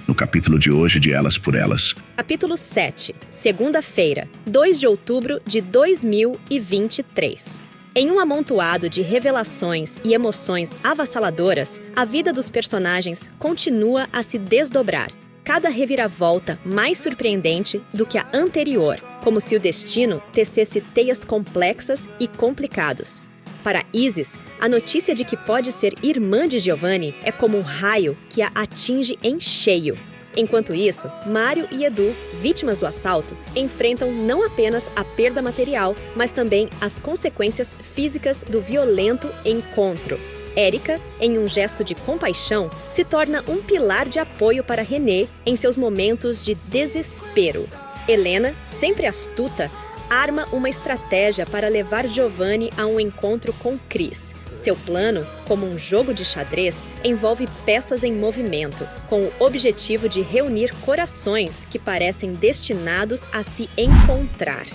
no capítulo de hoje de Elas por Elas. Capítulo 7, segunda-feira, 2 de outubro de 2023. Em um amontoado de revelações e emoções avassaladoras, a vida dos personagens continua a se desdobrar. Cada reviravolta mais surpreendente do que a anterior, como se o destino tecesse teias complexas e complicados. Para Isis, a notícia de que pode ser irmã de Giovanni é como um raio que a atinge em cheio. Enquanto isso, Mário e Edu, vítimas do assalto, enfrentam não apenas a perda material, mas também as consequências físicas do violento encontro. Érica, em um gesto de compaixão, se torna um pilar de apoio para René em seus momentos de desespero. Helena, sempre astuta, arma uma estratégia para levar Giovanni a um encontro com Cris. Seu plano, como um jogo de xadrez, envolve peças em movimento, com o objetivo de reunir corações que parecem destinados a se encontrar.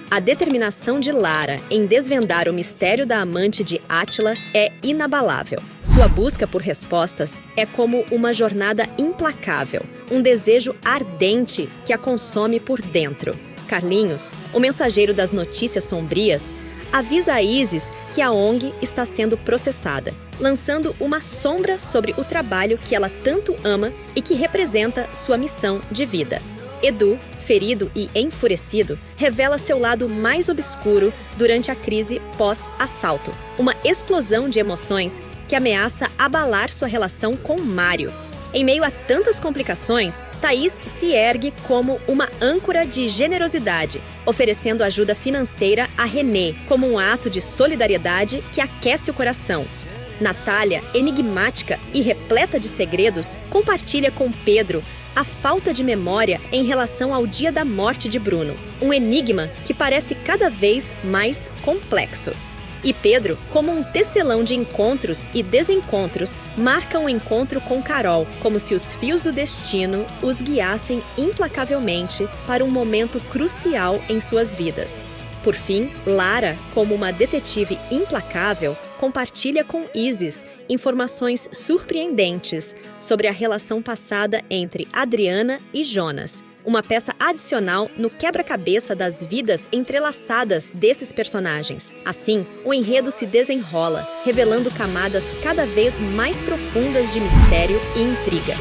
A determinação de Lara em desvendar o mistério da amante de Átila é inabalável. Sua busca por respostas é como uma jornada implacável, um desejo ardente que a consome por dentro. Carlinhos, o mensageiro das notícias sombrias, avisa a Isis que a ONG está sendo processada, lançando uma sombra sobre o trabalho que ela tanto ama e que representa sua missão de vida. Edu, ferido e enfurecido, revela seu lado mais obscuro durante a crise pós-assalto, uma explosão de emoções que ameaça abalar sua relação com Mário. Em meio a tantas complicações, Thaís se ergue como uma âncora de generosidade, oferecendo ajuda financeira a René como um ato de solidariedade que aquece o coração. Natália, enigmática e repleta de segredos, compartilha com Pedro a falta de memória em relação ao dia da morte de Bruno, um enigma que parece cada vez mais complexo. E Pedro, como um tecelão de encontros e desencontros, marca um encontro com Carol, como se os fios do destino os guiassem implacavelmente para um momento crucial em suas vidas. Por fim, Lara, como uma detetive implacável, compartilha com Isis informações surpreendentes sobre a relação passada entre Adriana e Jonas, uma peça adicional no quebra-cabeça das vidas entrelaçadas desses personagens. Assim, o enredo se desenrola, revelando camadas cada vez mais profundas de mistério e intriga.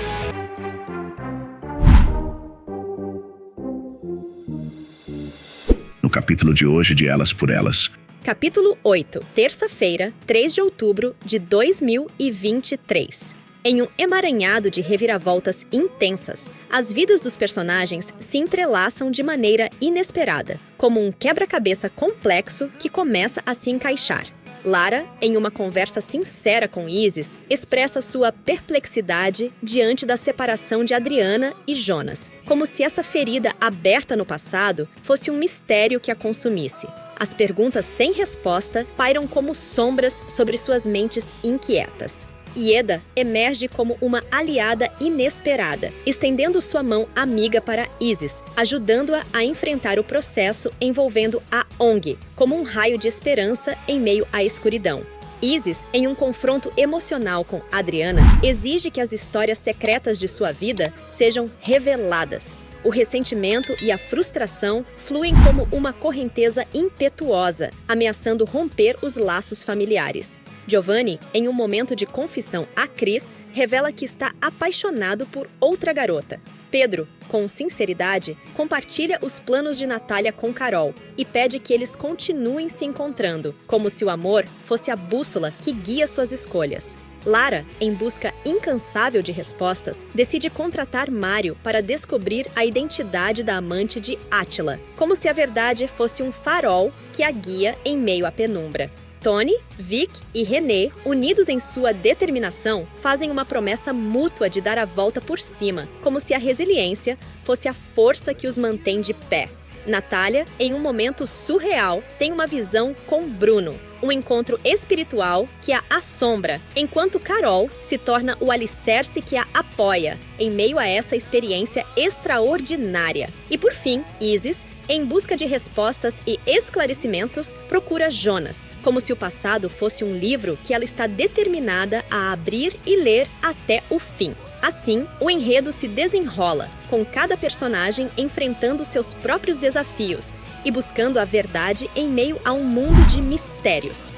No capítulo de hoje de Elas por Elas. Capítulo 8, terça-feira, 3 de outubro de 2023. Em um emaranhado de reviravoltas intensas, as vidas dos personagens se entrelaçam de maneira inesperada, como um quebra-cabeça complexo que começa a se encaixar. Lara, em uma conversa sincera com Isis, expressa sua perplexidade diante da separação de Adriana e Jonas, como se essa ferida aberta no passado fosse um mistério que a consumisse. As perguntas sem resposta pairam como sombras sobre suas mentes inquietas. Ieda emerge como uma aliada inesperada, estendendo sua mão amiga para Isis, ajudando-a a enfrentar o processo envolvendo a ONG, como um raio de esperança em meio à escuridão. Isis, em um confronto emocional com Adriana, exige que as histórias secretas de sua vida sejam reveladas. O ressentimento e a frustração fluem como uma correnteza impetuosa, ameaçando romper os laços familiares. Giovanni, em um momento de confissão a Cris, revela que está apaixonado por outra garota. Pedro, com sinceridade, compartilha os planos de Natália com Carol e pede que eles continuem se encontrando, como se o amor fosse a bússola que guia suas escolhas. Lara, em busca incansável de respostas, decide contratar Mário para descobrir a identidade da amante de Átila, como se a verdade fosse um farol que a guia em meio à penumbra. Tony, Vic e René, unidos em sua determinação, fazem uma promessa mútua de dar a volta por cima, como se a resiliência fosse a força que os mantém de pé. Natália, em um momento surreal, tem uma visão com Bruno, um encontro espiritual que a assombra, enquanto Carol se torna o alicerce que a apoia em meio a essa experiência extraordinária. E por fim, Isis, em busca de respostas e esclarecimentos, procura Jonas, como se o passado fosse um livro que ela está determinada a abrir e ler até o fim. Assim, o enredo se desenrola, com cada personagem enfrentando seus próprios desafios e buscando a verdade em meio a um mundo de mistérios.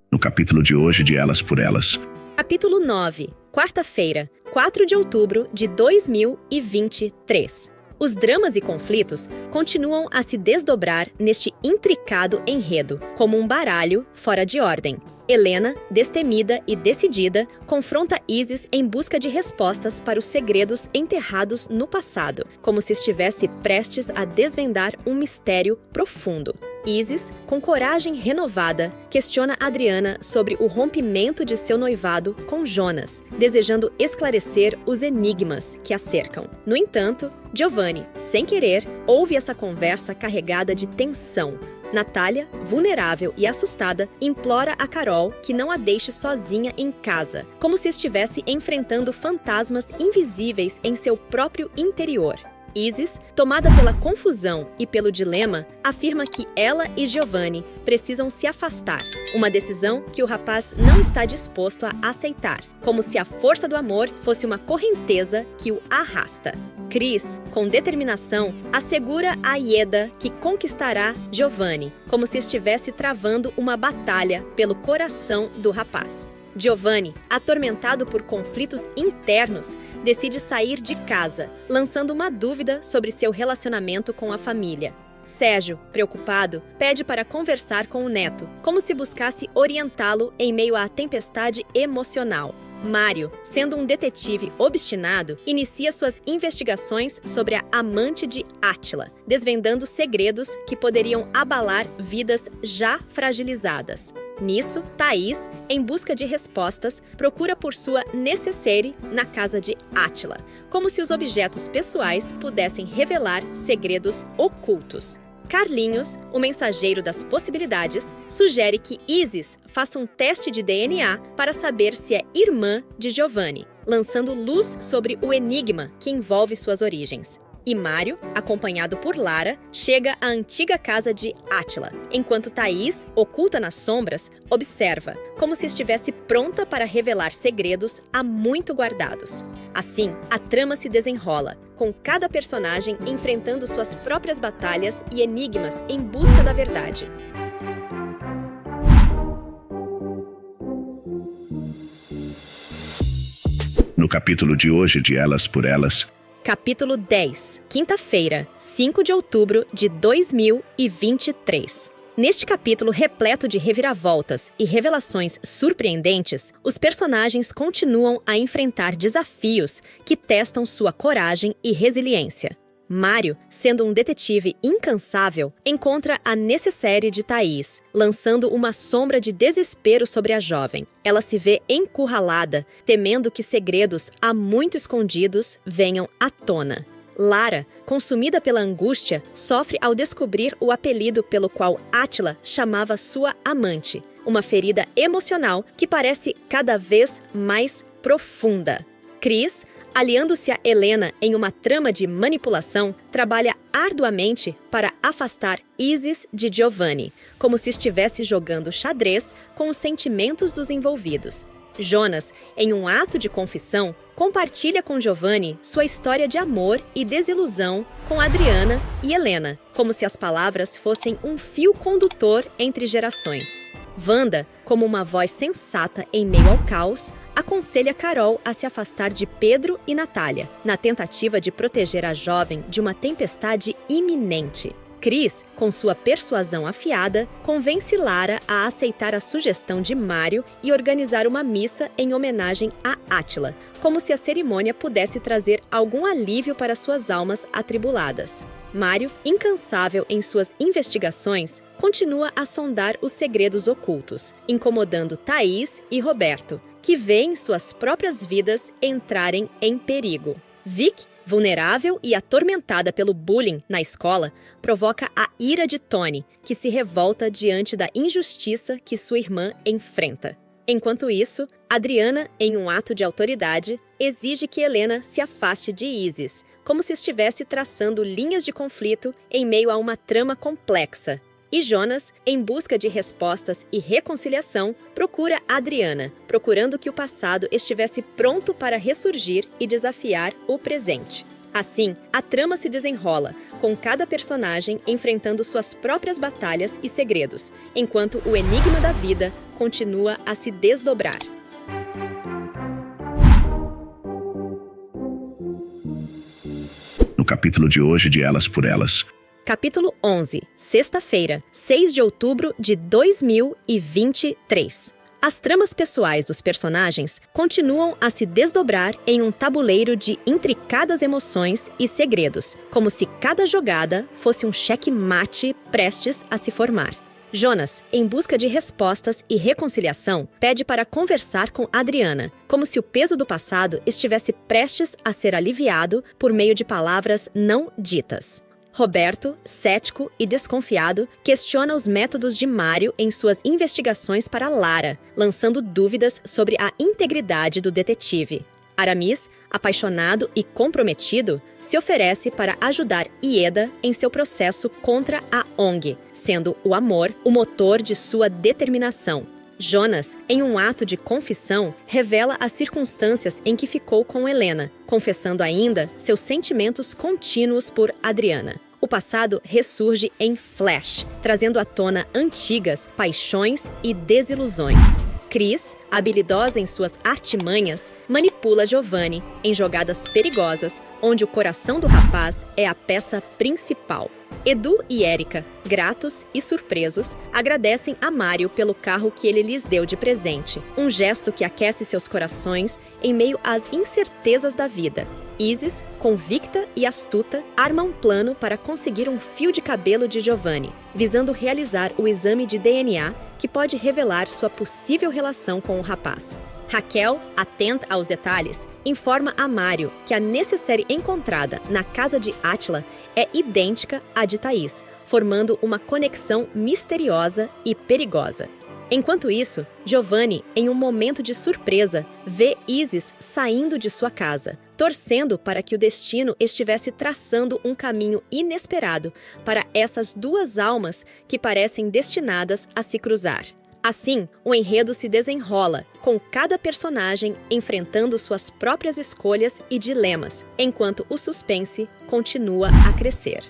No capítulo de hoje de Elas por Elas. Capítulo 9, quarta-feira, 4 de outubro de 2023. Os dramas e conflitos continuam a se desdobrar neste intricado enredo, como um baralho fora de ordem. Helena, destemida e decidida, confronta Isis em busca de respostas para os segredos enterrados no passado, como se estivesse prestes a desvendar um mistério profundo. Isis, com coragem renovada, questiona Adriana sobre o rompimento de seu noivado com Jonas, desejando esclarecer os enigmas que a cercam. No entanto, Giovanni, sem querer, ouve essa conversa carregada de tensão. Natália, vulnerável e assustada, implora a Carol que não a deixe sozinha em casa, como se estivesse enfrentando fantasmas invisíveis em seu próprio interior. Isis, tomada pela confusão e pelo dilema, afirma que ela e Giovanni precisam se afastar, uma decisão que o rapaz não está disposto a aceitar, como se a força do amor fosse uma correnteza que o arrasta. Cris, com determinação, assegura a Ieda que conquistará Giovanni, como se estivesse travando uma batalha pelo coração do rapaz. Giovanni, atormentado por conflitos internos, decide sair de casa, lançando uma dúvida sobre seu relacionamento com a família. Sérgio, preocupado, pede para conversar com o neto, como se buscasse orientá-lo em meio à tempestade emocional. Mário, sendo um detetive obstinado, inicia suas investigações sobre a amante de Átila, desvendando segredos que poderiam abalar vidas já fragilizadas. Nisso, Thaís, em busca de respostas, procura por sua necessaire na casa de Átila, como se os objetos pessoais pudessem revelar segredos ocultos. Carlinhos, o mensageiro das possibilidades, sugere que Isis faça um teste de DNA para saber se é irmã de Giovanni, lançando luz sobre o enigma que envolve suas origens. E Mário, acompanhado por Lara, chega à antiga casa de Átila, enquanto Thaís, oculta nas sombras, observa, como se estivesse pronta para revelar segredos há muito guardados. Assim, a trama se desenrola, com cada personagem enfrentando suas próprias batalhas e enigmas em busca da verdade. No capítulo de hoje de Elas por Elas. Capítulo 10, quinta-feira, 5 de outubro de 2023. Neste capítulo repleto de reviravoltas e revelações surpreendentes, os personagens continuam a enfrentar desafios que testam sua coragem e resiliência. Mário, sendo um detetive incansável, encontra a necessaire de Thaís, lançando uma sombra de desespero sobre a jovem. Ela se vê encurralada, temendo que segredos há muito escondidos venham à tona. Lara, consumida pela angústia, sofre ao descobrir o apelido pelo qual Átila chamava sua amante, uma ferida emocional que parece cada vez mais profunda. Cris, aliando-se a Helena em uma trama de manipulação, trabalha arduamente para afastar Isis de Giovanni, como se estivesse jogando xadrez com os sentimentos dos envolvidos. Jonas, em um ato de confissão, compartilha com Giovanni sua história de amor e desilusão com Adriana e Helena, como se as palavras fossem um fio condutor entre gerações. Wanda, como uma voz sensata em meio ao caos, aconselha Carol a se afastar de Pedro e Natália, na tentativa de proteger a jovem de uma tempestade iminente. Cris, com sua persuasão afiada, convence Lara a aceitar a sugestão de Mário e organizar uma missa em homenagem a Átila, como se a cerimônia pudesse trazer algum alívio para suas almas atribuladas. Mário, incansável em suas investigações, continua a sondar os segredos ocultos, incomodando Thaís e Roberto, que veem suas próprias vidas entrarem em perigo. Vic, vulnerável e atormentada pelo bullying na escola, provoca a ira de Tony, que se revolta diante da injustiça que sua irmã enfrenta. Enquanto isso, Adriana, em um ato de autoridade, exige que Helena se afaste de Isis, como se estivesse traçando linhas de conflito em meio a uma trama complexa. E Jonas, em busca de respostas e reconciliação, procura Adriana, procurando que o passado estivesse pronto para ressurgir e desafiar o presente. Assim, a trama se desenrola, com cada personagem enfrentando suas próprias batalhas e segredos, enquanto o enigma da vida continua a se desdobrar. No capítulo de hoje de Elas por Elas. Capítulo 11, sexta-feira, 6 de outubro de 2023. As tramas pessoais dos personagens continuam a se desdobrar em um tabuleiro de intricadas emoções e segredos, como se cada jogada fosse um cheque-mate prestes a se formar. Jonas, em busca de respostas e reconciliação, pede para conversar com Adriana, como se o peso do passado estivesse prestes a ser aliviado por meio de palavras não ditas. Roberto, cético e desconfiado, questiona os métodos de Mário em suas investigações para Lara, lançando dúvidas sobre a integridade do detetive. Aramis, apaixonado e comprometido, se oferece para ajudar Ieda em seu processo contra a ONG, sendo o amor o motor de sua determinação. Jonas, em um ato de confissão, revela as circunstâncias em que ficou com Helena, confessando ainda seus sentimentos contínuos por Adriana. O passado ressurge em flash, trazendo à tona antigas paixões e desilusões. Cris, habilidosa em suas artimanhas, manipula Giovanni em jogadas perigosas, onde o coração do rapaz é a peça principal. Edu e Érica, gratos e surpresos, agradecem a Mário pelo carro que ele lhes deu de presente, um gesto que aquece seus corações em meio às incertezas da vida. Isis, convicta e astuta, arma um plano para conseguir um fio de cabelo de Giovanni, visando realizar o exame de DNA que pode revelar sua possível relação com o rapaz. Raquel, atenta aos detalhes, informa a Mário que a necessaire encontrada na casa de Átila é idêntica à de Thaís, formando uma conexão misteriosa e perigosa. Enquanto isso, Giovanni, em um momento de surpresa, vê Isis saindo de sua casa, torcendo para que o destino estivesse traçando um caminho inesperado para essas duas almas que parecem destinadas a se cruzar. Assim, o enredo se desenrola, com cada personagem enfrentando suas próprias escolhas e dilemas, enquanto o suspense continua a crescer.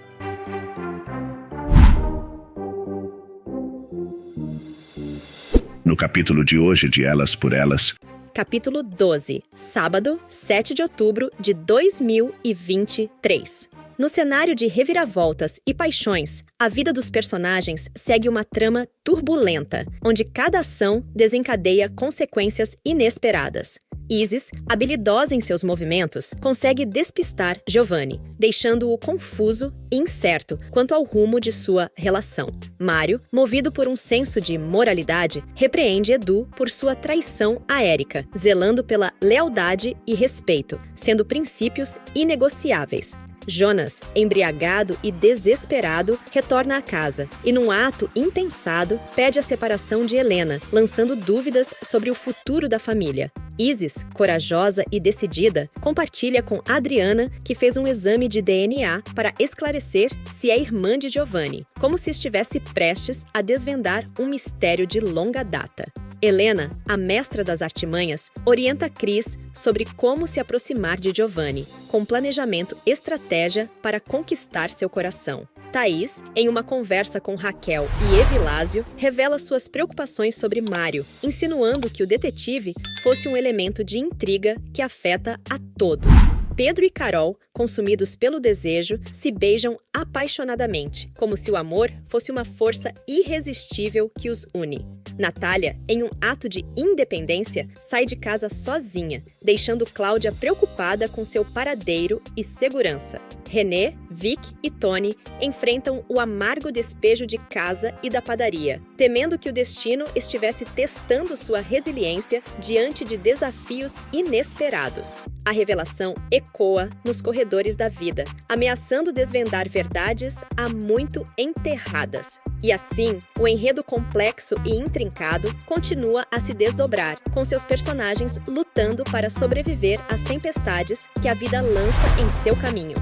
No capítulo de hoje de Elas por Elas. Capítulo 12, sábado, 7 de outubro de 2023. No cenário de reviravoltas e paixões, a vida dos personagens segue uma trama turbulenta, onde cada ação desencadeia consequências inesperadas. Isis, habilidosa em seus movimentos, consegue despistar Giovanni, deixando-o confuso e incerto quanto ao rumo de sua relação. Mário, movido por um senso de moralidade, repreende Edu por sua traição a Érica, zelando pela lealdade e respeito, sendo princípios inegociáveis. Jonas, embriagado e desesperado, retorna à casa e, num ato impensado, pede a separação de Helena, lançando dúvidas sobre o futuro da família. Isis, corajosa e decidida, compartilha com Adriana que fez um exame de DNA para esclarecer se é irmã de Giovanni, como se estivesse prestes a desvendar um mistério de longa data. Helena, a mestra das artimanhas, orienta Cris sobre como se aproximar de Giovanni, com planejamento e estratégia para conquistar seu coração. Thaís, em uma conversa com Raquel e Evilásio, revela suas preocupações sobre Mário, insinuando que o detetive fosse um elemento de intriga que afeta a todos. Pedro e Carol, consumidos pelo desejo, se beijam apaixonadamente, como se o amor fosse uma força irresistível que os une. Natália, em um ato de independência, sai de casa sozinha, deixando Cláudia preocupada com seu paradeiro e segurança. René, Vic e Tony enfrentam o amargo despejo de casa e da padaria, temendo que o destino estivesse testando sua resiliência diante de desafios inesperados. A revelação ecoa nos corredores da vida, ameaçando desvendar verdades há muito enterradas. E assim, o enredo complexo e intrincado continua a se desdobrar, com seus personagens lutando para sobreviver às tempestades que a vida lança em seu caminho.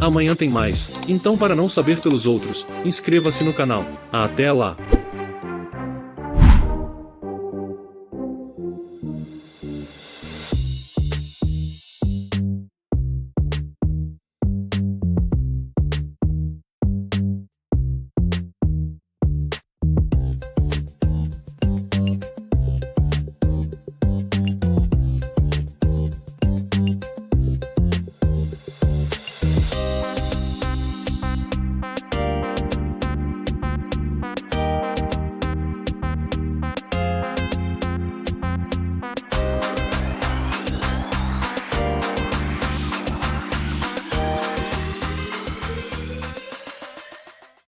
Amanhã tem mais, então para não saber pelos outros, inscreva-se no canal. Até lá!